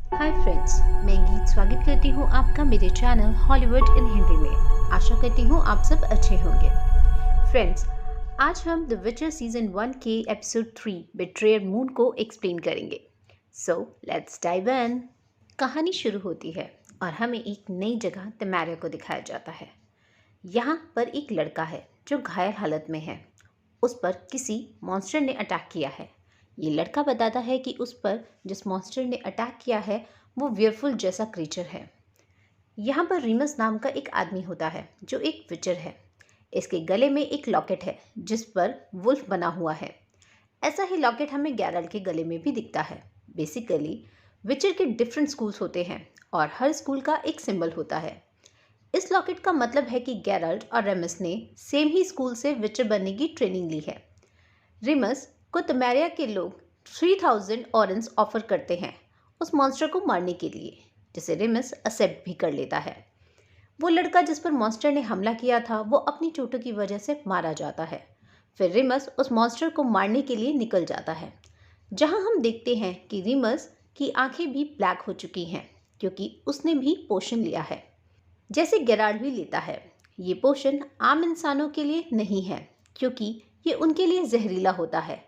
Hi friends, मैं गीत स्वागत करती हूँ आपका मेरे चैनल हॉलीवुड इन हिंदी में। आशा करती हूँ आप सब अच्छे होंगे। फ्रेंड्स, आज हम द विचर सीजन 1 के एपिसोड 3 बिट्रेयर मून को एक्सप्लेन करेंगे। So let's dive in. कहानी शुरू होती है और हमें एक नई जगह तेमेरिया को दिखाया जाता है। यहाँ पर एक लड़का है जो घायल हालत में है। उस पर किसी मॉन्स्टर ने अटैक किया है। ये लड़का बताता है कि उस पर जिस मॉन्स्टर ने अटैक किया है वो वेयरफुल जैसा क्रीचर है। यहाँ पर रीमस नाम का एक आदमी होता है जो एक विचर है। इसके गले में एक लॉकेट है जिस पर वुल्फ बना हुआ है। ऐसा ही लॉकेट हमें गैरल्ट के गले में भी दिखता है। बेसिकली विचर के डिफरेंट स्कूल्स होते हैं और हर स्कूल का एक सिंबल होता है। इस लॉकेट का मतलब है कि गैरल्ट और रेमस ने सेम ही स्कूल से विचर बनने की ट्रेनिंग ली है। रिमस को तेमेरिया के लोग 3000 ऑरेंस ऑफर करते हैं उस मॉन्स्टर को मारने के लिए, जिसे रिमस एक्सेप्ट भी कर लेता है। वो लड़का जिस पर मॉन्स्टर ने हमला किया था वो अपनी चोटों की वजह से मारा जाता है। फिर रिमस उस मॉन्स्टर को मारने के लिए निकल जाता है, जहां हम देखते हैं कि रिमस की आंखें भी ब्लैक हो चुकी हैं क्योंकि उसने भी पोशन लिया है, जैसे गेराल्ड भी लेता है। ये पोशन आम इंसानों के लिए नहीं है क्योंकि ये उनके लिए जहरीला होता है।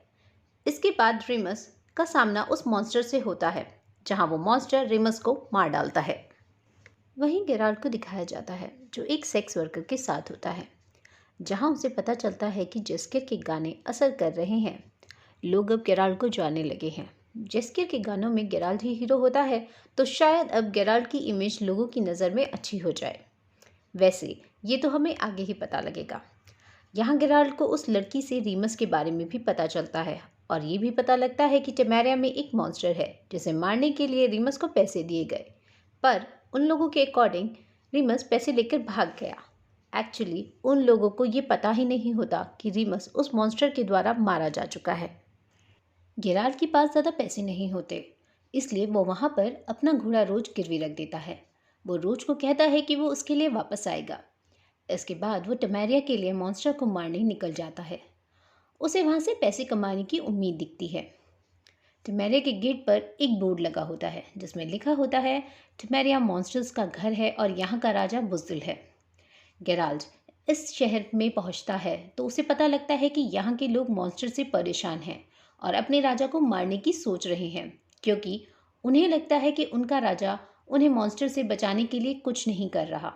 इसके बाद रिमस का सामना उस मॉन्स्टर से होता है, जहां वो मॉन्स्टर रिमस को मार डालता है। वहीं गेराल्ड को दिखाया जाता है जो एक सेक्स वर्कर के साथ होता है, जहां उसे पता चलता है कि जेस्किर के गाने असर कर रहे हैं। लोग अब गेराल्ड को जानने लगे हैं। जेस्किर के गानों में गेराल्ड ही हीरो होता है, तो शायद अब गेराल्ड की इमेज लोगों की नज़र में अच्छी हो जाए। वैसे ये तो हमें आगे ही पता लगेगा। यहाँ गेराल्ड को उस लड़की से रीमस के बारे में भी पता चलता है और ये भी पता लगता है कि टेमेरिया में एक मॉन्स्टर है जिसे मारने के लिए रीमस को पैसे दिए गए, पर उन लोगों के अकॉर्डिंग रीमस पैसे लेकर भाग गया। एक्चुअली उन लोगों को ये पता ही नहीं होता कि रीमस उस मॉन्स्टर के द्वारा मारा जा चुका है। गेराल्ड के पास ज़्यादा पैसे नहीं होते, इसलिए वो वहाँ पर अपना घोड़ा रोज गिरवी रख देता है। वो रोज को कहता है कि वो उसके लिए वापस आएगा। इसके बाद वो टेमेरिया के लिए मॉन्स्टर को मारने निकल जाता है। उसे वहाँ से पैसे कमाने की उम्मीद दिखती है। टेमेरिया के गेट पर एक बोर्ड लगा होता है जिसमें लिखा होता है टेमेरिया मॉन्स्टर्स का घर है और यहाँ का राजा बुज़दिल है। गेराल्ड इस शहर में पहुँचता है तो उसे पता लगता है कि यहाँ के लोग मॉन्स्टर से परेशान हैं और अपने राजा को मारने की सोच रहे हैं, क्योंकि उन्हें लगता है कि उनका राजा उन्हें मॉन्स्टर से बचाने के लिए कुछ नहीं कर रहा।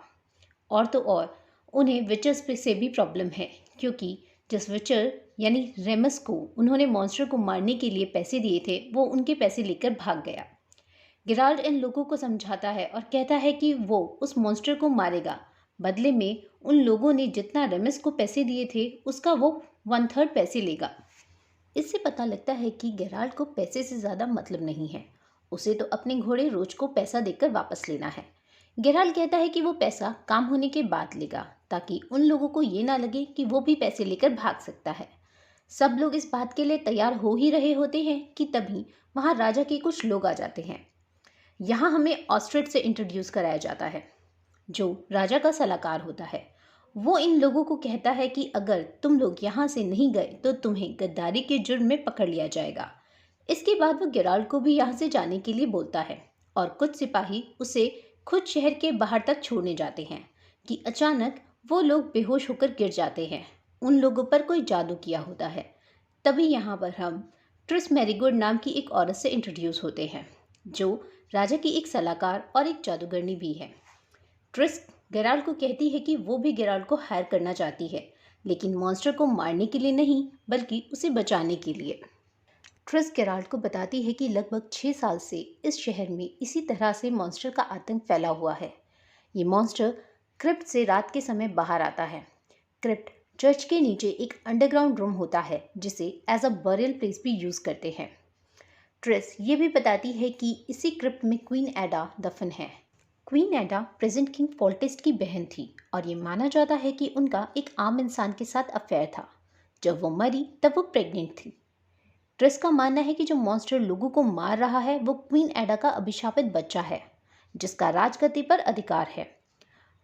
और तो और उन्हें विचर्स पे से भी प्रॉब्लम है, क्योंकि जिस विचर यानी रेमस को उन्होंने मॉन्स्टर को मारने के लिए पैसे दिए थे वो उनके पैसे लेकर भाग गया। गेराल्ड इन लोगों को समझाता है और कहता है कि वो उस मॉन्स्टर को मारेगा, बदले में उन लोगों ने जितना रेमस को पैसे दिए थे उसका वो 1/3 पैसे लेगा। इससे पता लगता है कि गेराल्ड को पैसे से ज़्यादा मतलब नहीं है, उसे तो अपने घोड़े रोज को पैसा देकर वापस लेना है। गेराल्ड कहता है कि वो पैसा काम होने के बाद लेगा, ताकि उन लोगों को ये ना लगे कि वो भी पैसे लेकर भाग सकता है। सब लोग इस बात के लिए तैयार हो ही रहे होते हैं कि तभी वहाँ राजा के कुछ लोग आ जाते हैं। यहाँ हमें ऑस्ट्रिच से इंट्रोड्यूस कराया जाता है, जो राजा का सलाहकार होता है। वो इन लोगों को कहता है कि अगर तुम लोग यहाँ से नहीं गए तो तुम्हें गद्दारी के जुर्म में पकड़ लिया जाएगा। इसके बाद वो गेराल्ड को भी यहाँ से जाने के लिए बोलता है और कुछ सिपाही उसे खुद शहर के बाहर तक छोड़ने जाते हैं कि अचानक वो लोग बेहोश होकर गिर जाते हैं। उन लोगों पर कोई जादू किया होता है। तभी यहाँ पर हम ट्रिस मैरीगोल्ड नाम की एक औरत से इंट्रोड्यूस होते हैं, जो राजा की एक सलाहकार और एक जादूगरनी भी है। ट्रिस गेराल्ड को कहती है कि वो भी गेराल्ड को हायर करना चाहती है, लेकिन मॉन्स्टर को मारने के लिए नहीं बल्कि उसे बचाने के लिए। ट्रिस गेराल्ड को बताती है कि लगभग 6 साल से इस शहर में इसी तरह से मॉन्स्टर का आतंक फैला हुआ है। ये मॉन्स्टर क्रिप्ट से रात के समय बाहर आता है। क्रिप्ट चर्च के नीचे एक अंडरग्राउंड रूम होता है जिसे एज अ बरियल प्लेस भी यूज़ करते हैं। ट्रिस ये भी बताती है कि इसी क्रिप्ट में क्वीन एडा दफन है। क्वीन एडा प्रेजेंट किंग फोल्टेस्ट की बहन थी और ये माना जाता है कि उनका एक आम इंसान के साथ अफेयर था। जब वो मरी तब वो प्रेग्नेंट थी। ट्रिस का मानना है कि जो मॉन्स्टर लोगों को मार रहा है वो क्वीन एडा का अभिशापित बच्चा है, जिसका राजगद्दी पर अधिकार है।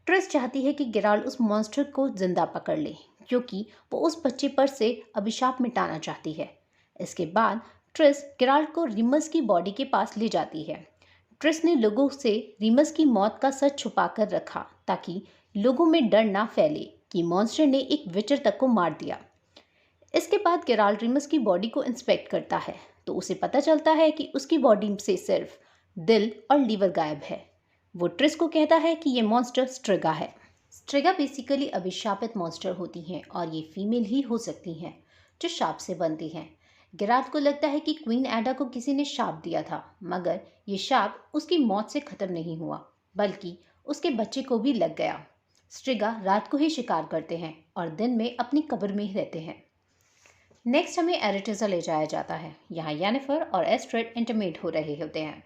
ट्रिस चाहती है कि गेराल्ड उस मॉन्स्टर को जिंदा पकड़ ले, क्योंकि वो उस बच्चे पर से अभिशाप मिटाना चाहती है। इसके बाद ट्रिस गेराल्ड को रिमस की बॉडी के पास ले जाती है। ट्रिस ने लोगों से रीमस की मौत का सच छुपाकर रखा ताकि लोगों में डर ना फैले कि मॉन्स्टर ने एक विचर तक को मार दिया। इसके बाद गेराल्ड रीमस की बॉडी को इंस्पेक्ट करता है तो उसे पता चलता है कि उसकी बॉडी से सिर्फ दिल और लीवर गायब है। वो ट्रिस को कहता है कि ये मॉन्स्टर स्ट्रिगा है। स्ट्रिगा बेसिकली अभिशापित मॉन्स्टर होती हैं और ये फीमेल ही हो सकती हैं जो शाप से बनती हैं। गेराल्ड को लगता है कि क्वीन एडा को किसी ने शाप दिया था, मगर ये शाप उसकी मौत से खत्म नहीं हुआ बल्कि उसके बच्चे को भी लग गया। स्ट्रिगा रात को ही शिकार करते हैं और दिन में अपनी कब्र में ही रहते हैं। नेक्स्ट हमें एरेटिजा ले जाया जाता है। यहाँ येनिफर और एस्ट्रेड इंटीमेट हो रहे होते हैं।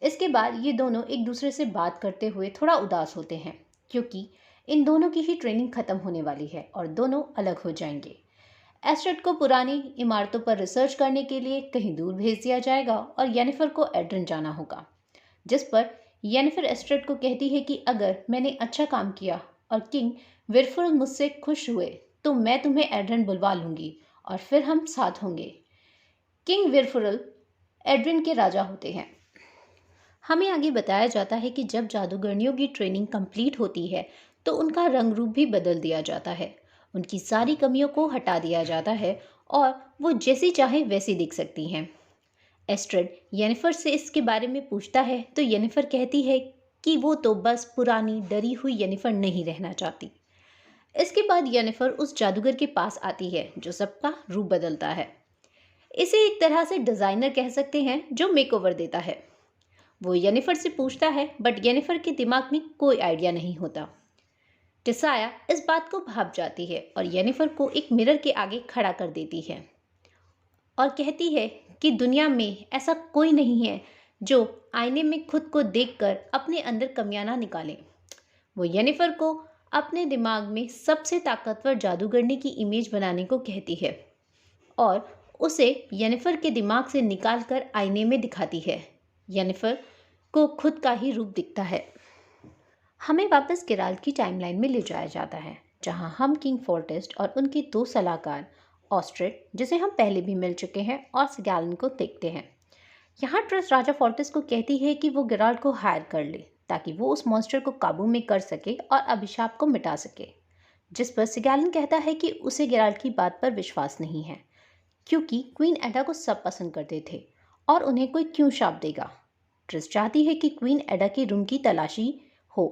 इसके बाद ये दोनों एक दूसरे से बात करते हुए थोड़ा उदास होते हैं क्योंकि इन दोनों की ही ट्रेनिंग खत्म होने वाली है और दोनों अलग हो जाएंगे। एस्ट्रेड को पुरानी इमारतों पर रिसर्च करने के लिए कहीं दूर भेज दिया जाएगा और येनिफर को एड्रन जाना होगा, जिस पर येनिफर एस्ट्रेड को कहती है कि अगर मैंने अच्छा काम किया और किंग विरफुल मुझसे खुश हुए तो मैं तुम्हें एड्रन बुलवा लूंगी और फिर हम साथ होंगे। किंग विरफुल एड्रन के राजा होते हैं। हमें आगे बताया जाता है कि जब जादूगरनियों की ट्रेनिंग कंप्लीट होती है तो उनका रंग रूप भी बदल दिया जाता है। उनकी सारी कमियों को हटा दिया जाता है और वो जैसी चाहे वैसी दिख सकती हैं। एस्ट्रेड येनिफर से इसके बारे में पूछता है तो येनिफर कहती है कि वो तो बस पुरानी डरी हुई येनिफर नहीं रहना चाहती। इसके बाद येनिफर उस जादूगर के पास आती है जो सबका रूप बदलता है। इसे एक तरह से डिज़ाइनर कह सकते हैं जो मेकओवर देता है। वो येनिफर से पूछता है बट येनिफर के दिमाग में कोई आइडिया नहीं होता। टिसाया इस बात को भाप जाती है और येनिफर को एक मिरर के आगे खड़ा कर देती है और कहती है कि दुनिया में ऐसा कोई नहीं है जो आईने में खुद को देखकर अपने अंदर कमियां ना निकाले। वो येनिफर को अपने दिमाग में सबसे ताकतवर जादूगरनी की इमेज बनाने को कहती है और उसे येनिफर के दिमाग से निकालकर आईने में दिखाती है। येनिफर को खुद का ही रूप दिखता है। हमें वापस गेराल्ड की टाइमलाइन में ले जाया जाता है जहां हम किंग फोर्टेस्ट और उनके दो सलाहकार ऑस्ट्रेड, जिसे हम पहले भी मिल चुके हैं, और सिगैलन को देखते हैं। यहाँ ट्रिस राजा फोर्टेस्ट को कहती है कि वो गेराल्ड को हायर कर ले ताकि वो उस मॉन्स्टर को काबू में कर सके और अभिशाप को मिटा सके, जिस पर सिगैलन कहता है कि उसे गेराल्ड की बात पर विश्वास नहीं है क्योंकि क्वीन एडा को सब पसंद करते थे और उन्हें कोई क्यों शाप देगा। ट्रिस चाहती है कि क्वीन एडा के रूम की तलाशी हो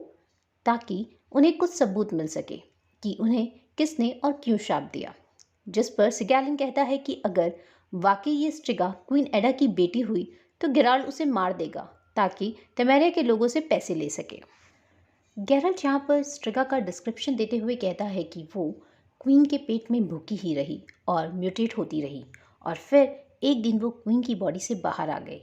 ताकि उन्हें कुछ सबूत मिल सके कि उन्हें किसने और क्यों शाप दिया, जिस पर सिगैलन कहता है कि अगर वाकई ये स्ट्रिगा क्वीन एडा की बेटी हुई तो गेराल्ड उसे मार देगा ताकि तेमेरिया के लोगों से पैसे ले सके। गेराल्ड यहाँ पर स्ट्रिगा का डिस्क्रिप्शन देते हुए कहता है कि वो क्वीन के पेट में भूखी ही रही और म्यूटेट होती रही और फिर एक दिन वो क्वीन की बॉडी से बाहर आ गई।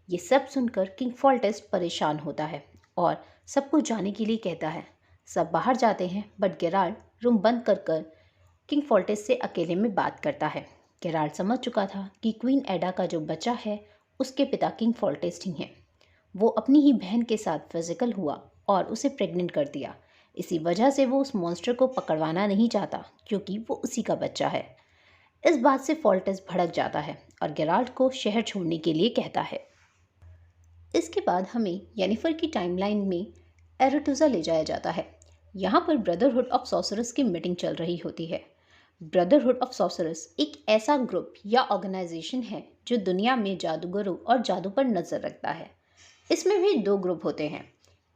ये सब सुनकर किंग फोर्टेस्ट परेशान होता है और सबको जाने के लिए कहता है। सब बाहर जाते हैं बट गेराल्ड रूम बंद कर किंग फोर्टेस्ट से अकेले में बात करता है। गेराल्ड समझ चुका था कि क्वीन एडा का जो बच्चा है उसके पिता किंग फोर्टेस्ट ही हैं। वो अपनी ही बहन के साथ फिजिकल हुआ और उसे प्रेग्नेंट कर दिया। इसी वजह से वो उस मॉन्स्टर को पकड़वाना नहीं चाहता क्योंकि वो उसी का बच्चा है। इस बात से फोर्टेस्ट भड़क जाता है और गेराल्ड को शहर छोड़ने के लिए कहता है। इसके बाद हमें येनिफर की टाइमलाइन में एरेटुजा ले जाया जाता है। यहाँ पर ब्रदरहुड ऑफ सॉर्सरर्स की मीटिंग चल रही होती है। ब्रदरहुड ऑफ सॉर्सरर्स एक ऐसा ग्रुप या ऑर्गेनाइजेशन है जो दुनिया में जादूगरों और जादू पर नज़र रखता है। इसमें भी दो ग्रुप होते हैं।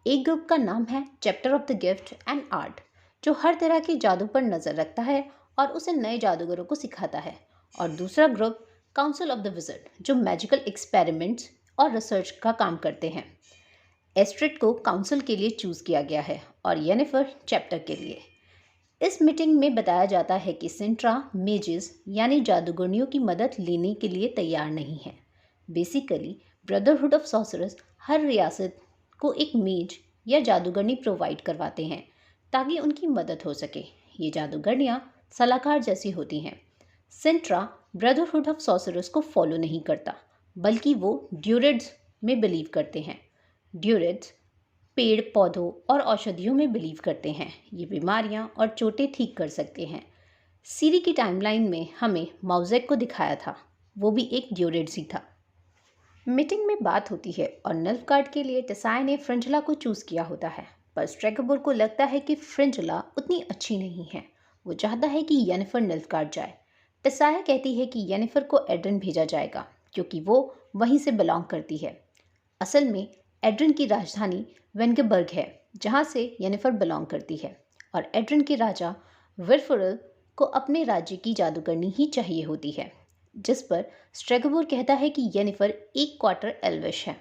एक ग्रुप का नाम है chapter of the gift and art, जो हर तरह के जादू पर नज़र रखता है और उसे नए जादूगरों को सिखाता है, और दूसरा group council of the wizard, जो मैजिकल एक्सपेरिमेंट्स और रिसर्च का काम करते हैं। एस्ट्रेड को काउंसिल के लिए चूज़ किया गया है और येनिफर चैप्टर के लिए। इस मीटिंग में बताया जाता है कि सिंट्रा मेजेस यानी जादूगरनियों की मदद लेने के लिए तैयार नहीं है। बेसिकली ब्रदरहुड ऑफ सॉर्सरर्स हर रियासत को एक मेज या जादूगरनी प्रोवाइड करवाते हैं ताकि उनकी मदद हो सके। ये जादूगरनियाँ सलाहकार जैसी होती हैं। सिंट्रा ब्रदरहुड ऑफ सॉर्सरर्स को फॉलो नहीं करता बल्कि वो ड्यूरेड्स में बिलीव करते हैं। ड्यूरेड्स पेड़ पौधों और औषधियों में बिलीव करते हैं। ये बीमारियां और चोटें ठीक कर सकते हैं। सीरी की टाइमलाइन में हमें माउजेक को दिखाया था, वो भी एक ड्यूरेड्स ही था। मीटिंग में बात होती है और नल्फ गार्ड के लिए टेसाया ने फ्रिंजला को चूज किया होता है, पर स्ट्रेगोर को लगता है कि फ्रिंजला उतनी अच्छी नहीं है। वो चाहता है कि येनिफर नल्फ गार्ड जाए। टेसाया कहती है कि येनिफर को एड्रिन भेजा जाएगा क्योंकि वो वहीं से बिलोंग करती है। असल में एड्रिन की राजधानी वेंगेबर्ग है, जहाँ से येनिफर बिलोंग करती है, और एड्रिन के राजा विरफुरल को अपने राज्य की जादूगरनी ही चाहिए होती है। जिस पर स्ट्रेगोर कहता है कि येनिफर 1/4 एल्विश है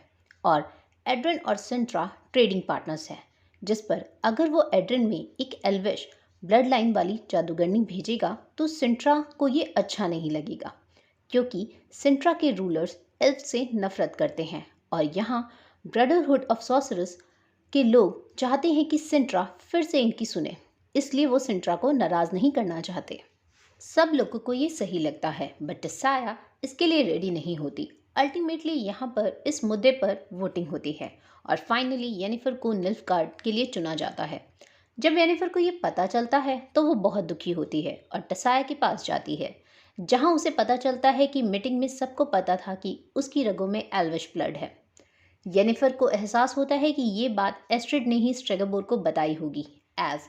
और एड्रिन और सिंट्रा ट्रेडिंग पार्टनर्स हैं, जिस पर अगर वो एड्रिन में एक एल्विश ब्लड लाइन वाली जादूगरनी भेजेगा तो सिंट्रा को ये अच्छा नहीं लगेगा, क्योंकि सिंट्रा के रूलर्स एल्फ से नफरत करते हैं और यहाँ ब्रदरहुड ऑफ सॉर्सरर्स के लोग चाहते हैं कि सिंट्रा फिर से इनकी सुने, इसलिए वो सिंट्रा को नाराज़ नहीं करना चाहते। सब लोगों को ये सही लगता है, बट टेसाया इसके लिए रेडी नहीं होती। अल्टीमेटली यहाँ पर इस मुद्दे पर वोटिंग होती है और फाइनली येनिफर को निल्फ गार्ड के लिए चुना जाता है। जब येनिफर को ये पता चलता है तो वो बहुत दुखी होती है और टेसाया के पास जाती है, जहाँ उसे पता चलता है कि मीटिंग में सबको पता था कि उसकी रगों में एल्विश ब्लड है। येनिफर को एहसास होता है कि ये बात एस्ट्रिड ने ही स्ट्रेगोर को बताई होगी, एज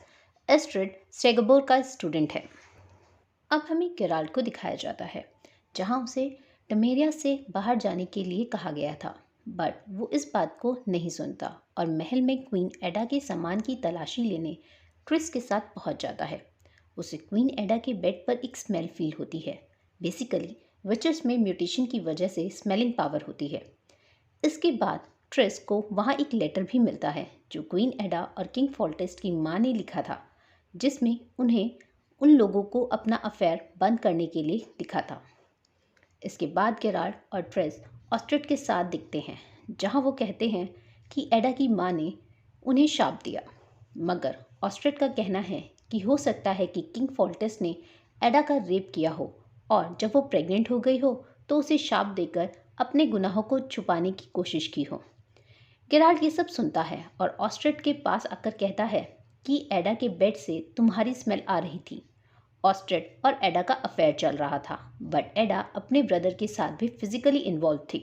एस्ट्रिड स्ट्रेगोर का स्टूडेंट है। अब हमें गेराल्ट को दिखाया जाता है, जहां उसे टमेरिया से बाहर जाने के लिए कहा गया था, बट वो इस बात को नहीं सुनता और महल में क्वीन एडा के सामान की तलाशी लेने ट्रिस के साथ पहुंच जाता है। उसे क्वीन एडा के बेड पर एक स्मेल फील होती है। बेसिकली विचर्स में म्यूटेशन की वजह से स्मेलिंग पावर होती है। इसके बाद ट्रिस को वहाँ एक लेटर भी मिलता है जो क्वीन एडा और किंग फॉल्टेस्ट की माँ ने लिखा था, जिसमें उन्हें उन लोगों को अपना अफेयर बंद करने के लिए लिखा था। इसके बाद गेराल्ट और ट्रेस ऑस्ट्रिड के साथ दिखते हैं, जहां वो कहते हैं कि एडा की माँ ने उन्हें शाप दिया, मगर ऑस्ट्रिड का कहना है कि हो सकता है कि किंग फॉल्टेस ने एडा का रेप किया हो और जब वो प्रेग्नेंट हो गई हो तो उसे शाप देकर अपने गुनाहों को छुपाने की कोशिश की हो। गेराल्ट ये सब सुनता है और ऑस्ट्रिड के पास आकर कहता है कि एडा के बेड से तुम्हारी स्मेल आ रही थी। ऑस्ट्रिड और एडा का अफेयर चल रहा था, बट एडा अपने ब्रदर के साथ भी फिजिकली इन्वॉल्व थी।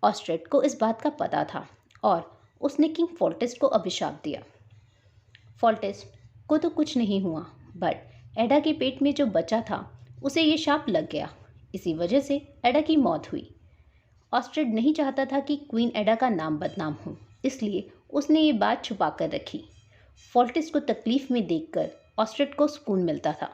ऑस्ट्रिड को इस बात का पता था और उसने किंग फॉल्टेस्ट को अभिशाप दिया। फॉल्टेस्ट को तो कुछ नहीं हुआ, बट एडा के पेट में जो बचा था उसे ये शाप लग गया। इसी वजह से एडा की मौत हुई। ऑस्ट्रिड नहीं चाहता था कि क्वीन एडा का नाम बदनाम हो, इसलिए उसने ये बात छुपा कर रखी। फॉल्टेस्ट को तकलीफ में देखकर ऑस्ट्रिड को सुकून मिलता था।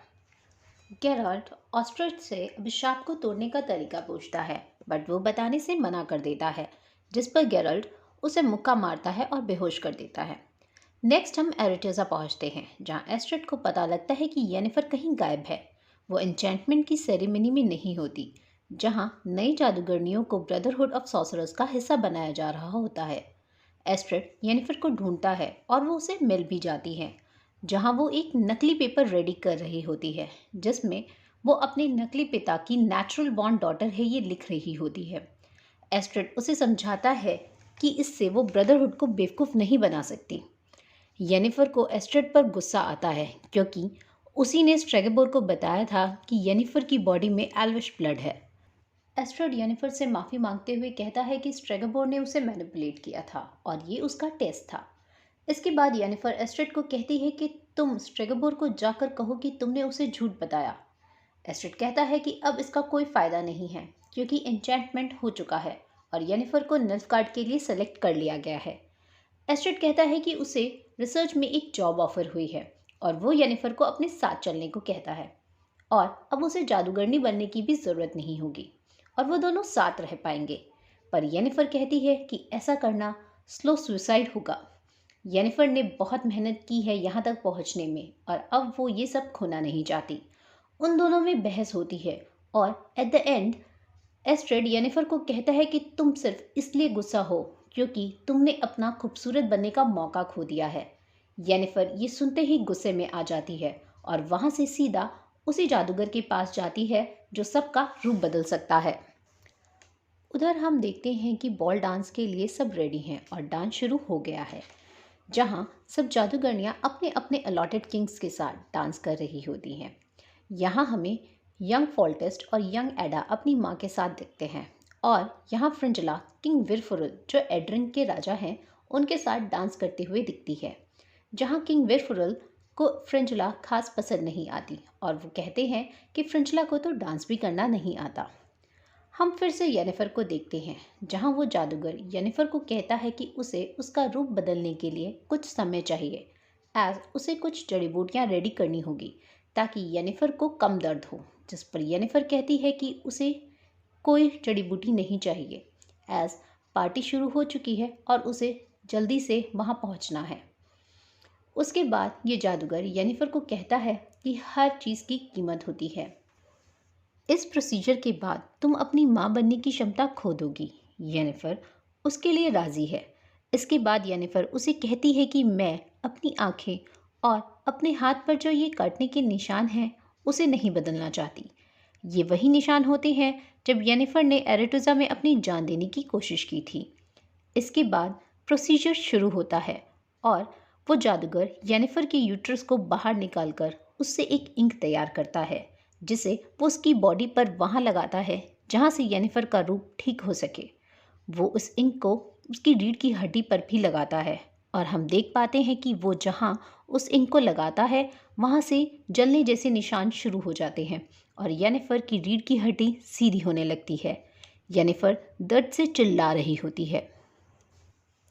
गेराल्ट ऑस्ट्रिड से अभिशाप को तोड़ने का तरीका पूछता है, बट वो बताने से मना कर देता है, जिस पर गेराल्ट उसे मुक्का मारता है और बेहोश कर देता है। नेक्स्ट हम एरिटेजा पहुंचते हैं, जहां एस्ट्रिड को पता लगता है कि येनिफर कहीं गायब है। वो एन्चेंटमेंट की सेरेमनी में नहीं होती, जहां नई जादूगरनियों को ब्रदरहुड ऑफ सॉर्सरर्स का हिस्सा बनाया जा रहा होता है। एस्ट्रिड येनिफर को ढूंढता है और वो उसे मिल भी जाती है, जहां वो एक नकली पेपर रेडी कर रही होती है, जिसमें वो अपने नकली पिता की नेचुरल बॉर्न डॉटर है ये लिख रही होती है। एस्ट्रिड उसे समझाता है कि इससे वो ब्रदरहुड को बेवकूफ़ नहीं बना सकती। येनिफर को एस्ट्रिड पर गुस्सा आता है, क्योंकि उसी ने स्ट्रेगोर को बताया था कि येनिफर की बॉडी में एल्विश ब्लड है। एस्ट्रिड येनिफर से माफ़ी मांगते हुए कहता है कि स्ट्रेगोर ने उसे मैनिपुलेट किया था और ये उसका टेस्ट था। इसके बाद येनिफर एस्ट्रिड को कहती है कि तुम स्ट्रेगोर को जाकर कहो कि तुमने उसे झूठ बताया। एस्ट्रिड कहता है कि अब इसका कोई फ़ायदा नहीं है, क्योंकि एन्चेंटमेंट हो चुका है और येनिफर को निल्फ गार्ड के लिए सेलेक्ट कर लिया गया है। एस्ट्रिड कहता है कि उसे रिसर्च में एक जॉब ऑफर हुई है और वो येनिफर को अपने साथ चलने को कहता है, और अब उसे जादूगरनी बनने की भी ज़रूरत नहीं होगी और वो दोनों साथ रह पाएंगे। पर येनिफर कहती है कि ऐसा करना स्लो सुसाइड होगा। येनिफर ने बहुत मेहनत की है यहाँ तक पहुँचने में और अब वो ये सब खोना नहीं चाहती। उन दोनों में बहस होती है और at the end Astrid Jennifer को कहता है कि तुम सिर्फ इसलिए गुस्सा हो क्योंकि तुमने अपना खूबसूरत बनने का मौका खो दिया है। येनिफर ये सुनते ही गुस्से में आ जाती है और वहाँ से सीधा उसी जादूगर के पास जाती है जो सबका रूप बदल सकता है। उधर हम देखते हैं कि बॉल डांस के लिए सब रेडी हैं और डांस शुरू हो गया है, जहाँ सब जादूगरनियाँ अपने अपने अलॉटेड किंग्स के साथ डांस कर रही होती हैं। यहाँ हमें यंग फॉल्टेस्ट और यंग एडा अपनी माँ के साथ दिखते हैं और यहाँ फ्रिंजला किंग विरफुरल जो एड्रिन के राजा हैं उनके साथ डांस करते हुए दिखती है, जहाँ किंग विरफुरल को फ्रिंजला खास पसंद नहीं आती और वो कहते हैं कि फ्रिंजला को तो डांस भी करना नहीं आता। हम फिर से येनिफर को देखते हैं, जहाँ वो जादूगर येनिफर को कहता है कि उसे उसका रूप बदलने के लिए कुछ समय चाहिए, एज उसे कुछ जड़ी बूटियाँ रेडी करनी होगी ताकि येनिफर को कम दर्द हो। जिस पर येनिफर कहती है कि उसे कोई जड़ी बूटी नहीं चाहिए, एज पार्टी शुरू हो चुकी है और उसे जल्दी से वहाँ पहुँचना है। उसके बाद ये जादूगर येनिफर को कहता है कि हर चीज़ की कीमत होती है। इस प्रोसीजर के बाद तुम अपनी माँ बनने की क्षमता खो दोगी। येनिफर उसके लिए राज़ी है। इसके बाद येनिफर उसे कहती है कि मैं अपनी आँखें और अपने हाथ पर जो ये काटने के निशान हैं उसे नहीं बदलना चाहती। ये वही निशान होते हैं जब येनिफर ने एरेटुजा में अपनी जान देने की कोशिश की थी। इसके बाद प्रोसीजर शुरू होता है और वो जादूगर येनिफर के यूट्रस को बाहर निकालकर उससे एक इंक तैयार करता है, जिसे वो उसकी बॉडी पर वहाँ लगाता है जहाँ से येनिफर का रूप ठीक हो सके। वो उस इंक को उसकी रीढ़ की हड्डी पर भी लगाता है और हम देख पाते हैं कि वो जहाँ उस इंक को लगाता है वहाँ से जलने जैसे निशान शुरू हो जाते हैं और येनिफर की रीढ़ की हड्डी सीधी होने लगती है। येनिफर दर्द से चिल्ला रही होती है।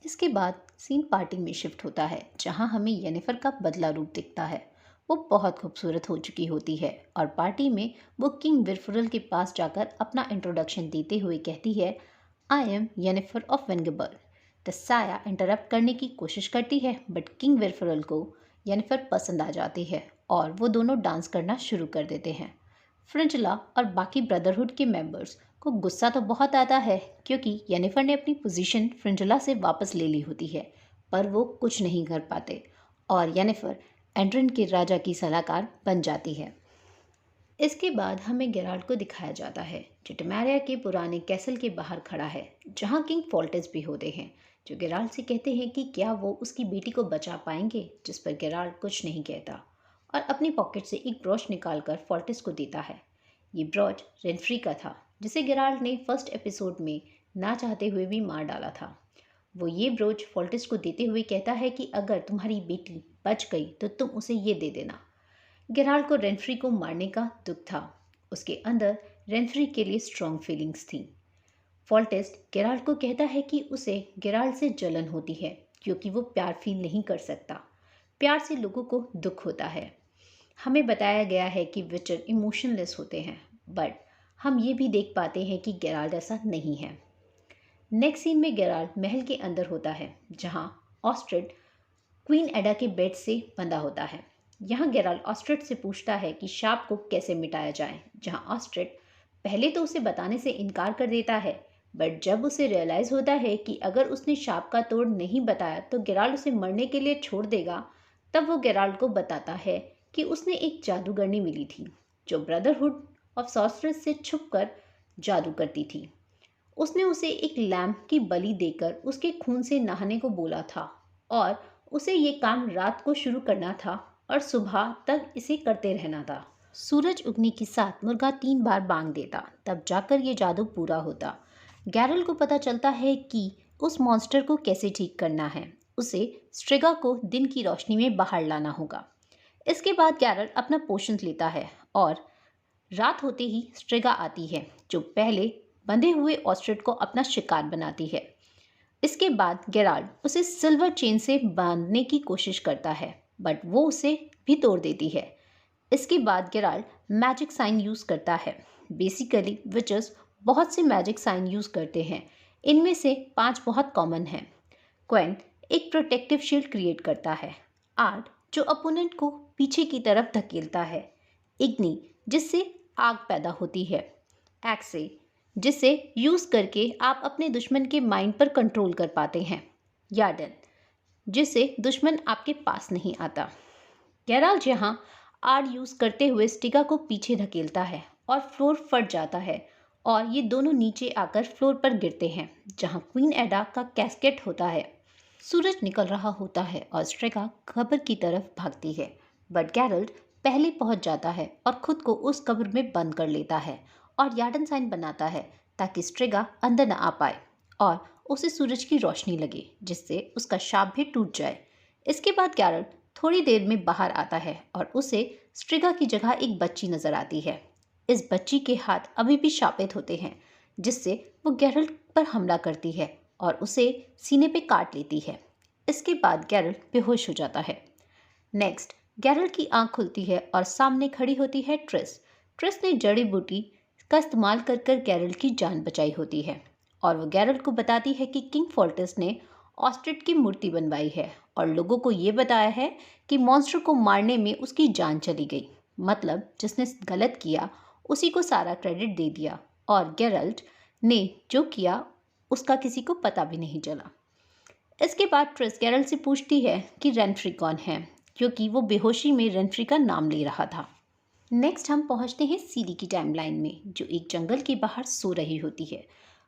इसके बाद सीन पार्टी में शिफ्ट होता है, जहाँ हमें येनिफर का बदला रूप दिखता है। वो बहुत खूबसूरत हो चुकी होती है और पार्टी में वो किंग विरफुरल के पास जाकर अपना इंट्रोडक्शन देते हुए कहती है, आई एम येनिफर ऑफ वेंगेबर्ग। तसाया इंटरप्ट करने की कोशिश करती है, बट किंग विरफुरल को येनिफर पसंद आ जाती है और वो दोनों डांस करना शुरू कर देते हैं। फ्रिंजला और बाकी ब्रदरहुड के मेंबर्स को गुस्सा तो बहुत आता है क्योंकि येनिफर ने अपनी पोजीशन फ्रिंजला से वापस ले ली होती है, पर वो कुछ नहीं कर पाते और येनिफर एड्रिन के राजा की सलाहकार बन जाती है। इसके बाद हमें गेराल्ड को दिखाया जाता है, जो टेमेरिया के पुराने कैसल के बाहर खड़ा है, जहाँ किंग फोल्टेस भी होते हैं, जो गेराल्ड से कहते हैं कि क्या वो उसकी बेटी को बचा पाएंगे, जिस पर गेराल्ड कुछ नहीं कहता और अपनी पॉकेट से एक ब्रोच निकालकर फोल्टेस को देता है। ये ब्रोच रेनफ्री का था, जिसे गेराल्ड ने फर्स्ट एपिसोड में ना चाहते हुए भी मार डाला था। वो ये ब्रोच फोल्टेस को देते हुए कहता है कि अगर तुम्हारी बेटी बच गई तो तुम उसे ये दे देना। गेराल्ड को रेनफ्री को मारने का दुख था। उसके अंदर रेनफ्री के लिए स्ट्रॉन्ग फीलिंग्स थी। फोल्टेस गेराल्ड को कहता है कि उसे गेराल्ड से जलन होती है क्योंकि वो प्यार फील नहीं कर सकता। प्यार से लोगों को दुख होता है। हमें बताया गया है कि विचर इमोशनलेस होते हैं, बट हम ये भी देख पाते हैं कि गेराल्ड ऐसा नहीं है। नेक्स्ट सीन में गेराल्ड महल के अंदर होता है, जहाँ ऑस्ट्रिड क्वीन एडा के बेड से बंधा होता है। यहाँ गेराल्ड ऑस्ट्रिड से पूछता है कि शाप को कैसे मिटाया जाए, जहाँ ऑस्ट्रिड पहले तो उसे बताने से इनकार कर देता है, बट जब उसे रियलाइज़ होता है कि अगर उसने शाप का तोड़ नहीं बताया तो गेराल्ड उसे मरने के लिए छोड़ देगा, तब वो गेराल्ड को बताता है कि उसने एक जादूगरनी मिली थी जो ब्रदरहुड ऑफ सॉर्सरर्स से छुपकर जादू करती थी। उसने उसे एक लैम्प की बलि देकर उसके खून से नहाने को बोला था और उसे ये काम रात को शुरू करना था और सुबह तक इसे करते रहना था। सूरज उगने के साथ मुर्गा 3 बार बांग देता, तब जाकर ये जादू पूरा होता। गैरल को पता चलता है कि उस मॉन्स्टर को कैसे ठीक करना है। उसे स्ट्रेगा को दिन की रोशनी में बाहर लाना होगा। इसके बाद गैरल अपना पोशन लेता है और रात होते ही स्ट्रेगा आती है, जो पहले बंधे हुए ऑस्ट्रिड को अपना शिकार बनाती है। इसके बाद गेराल्ड उसे सिल्वर चेन से बांधने की कोशिश करता है, बट वो उसे भी तोड़ देती है। इसके बाद गेराल्ड मैजिक साइन यूज़ करता है। बेसिकली विचर्स बहुत से मैजिक साइन यूज़ करते हैं, इनमें से 5 बहुत कॉमन हैं। क्वेन एक प्रोटेक्टिव शील्ड क्रिएट करता है। आर्ट जो अपोनेंट को पीछे की तरफ धकेलता है। इग्नी जिससे आग पैदा होती है। एक्से जिसे यूज़ करके आप अपने दुश्मन के माइंड पर कंट्रोल कर पाते हैं। यार्डन जिससे दुश्मन आपके पास नहीं आता। गेराल्ड यहाँ आर्ट यूज़ करते हुए स्टिगा को पीछे धकेलता है और फ्लोर फट जाता है और ये दोनों नीचे आकर फ्लोर पर गिरते हैं, जहाँ क्वीन एडा का कैस्केट होता है। सूरज निकल रहा होता है और स्ट्रेगा कब्र की तरफ भागती है, बट गेराल्ड पहले पहुंच जाता है और खुद को उस कब्र में बंद कर लेता है और यार्डन साइन बनाता है, ताकि स्ट्रिगा अंदर न आ पाए और उसे सूरज की रोशनी लगे, जिससे उसका शाप भी टूट जाए। इसके बाद गैरल्ट थोड़ी देर में बाहर आता है और उसे स्ट्रिगा की जगह एक बच्ची नजर आती है। इस बच्ची के हाथ अभी भी शापित होते हैं, जिससे वो गैरल्ट पर हमला करती है और उसे सीने पे काट लेती है। इसके बाद गैरल्ट बेहोश हो जाता है। नेक्स्ट गैरल्ट की आंख खुलती है और सामने खड़ी होती है ट्रिस। ट्रिस ने जड़ी बूटी का इस्तेमाल कर कर गैरल्ट की जान बचाई होती है और वो गैरल्ट को बताती है कि किंग फोर्टिस ने ऑस्ट्रिच की मूर्ति बनवाई है और लोगों को ये बताया है कि मॉन्स्टर को मारने में उसकी जान चली गई। मतलब जिसने गलत किया उसी को सारा क्रेडिट दे दिया और गैरल्ट ने जो किया उसका किसी को पता भी नहीं चला। इसके बाद ट्रिस गैरल्ट से पूछती है कि रेनफ्री कौन है, क्योंकि वो बेहोशी में रेनफ्री का नाम ले रहा था। नेक्स्ट हम पहुंचते हैं सीरी की टाइमलाइन में, जो एक जंगल के बाहर सो रही होती है।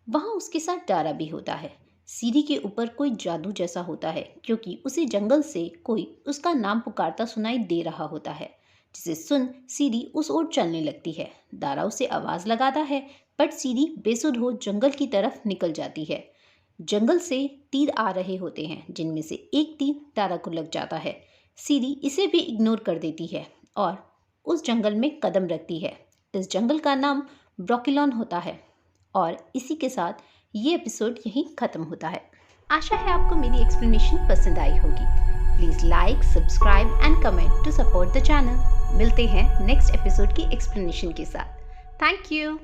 वहाँ उसके साथ डारा भी होता है। सीरी के ऊपर कोई जादू जैसा होता है, क्योंकि उसे जंगल से कोई उसका नाम पुकारता सुनाई दे रहा होता है, जिसे सुन सीरी उस ओर चलने लगती है। दारा उसे आवाज़ लगाता है, बट सीरी बेसुध हो जंगल की तरफ निकल जाती है। जंगल से तीर आ रहे होते हैं, जिनमें से एक तीर दारा को लग जाता है। सीरी इसे भी इग्नोर कर देती है और उस जंगल में कदम रखती है। इस जंगल का नाम ब्रोकिलॉन होता है। और इसी के साथ ये एपिसोड यहीं ख़त्म होता है। आशा है आपको मेरी एक्सप्लेनेशन पसंद आई होगी। Please like, subscribe and comment to support the channel. मिलते हैं नेक्स्ट एपिसोड की एक्सप्लेनेशन के साथ। Thank you.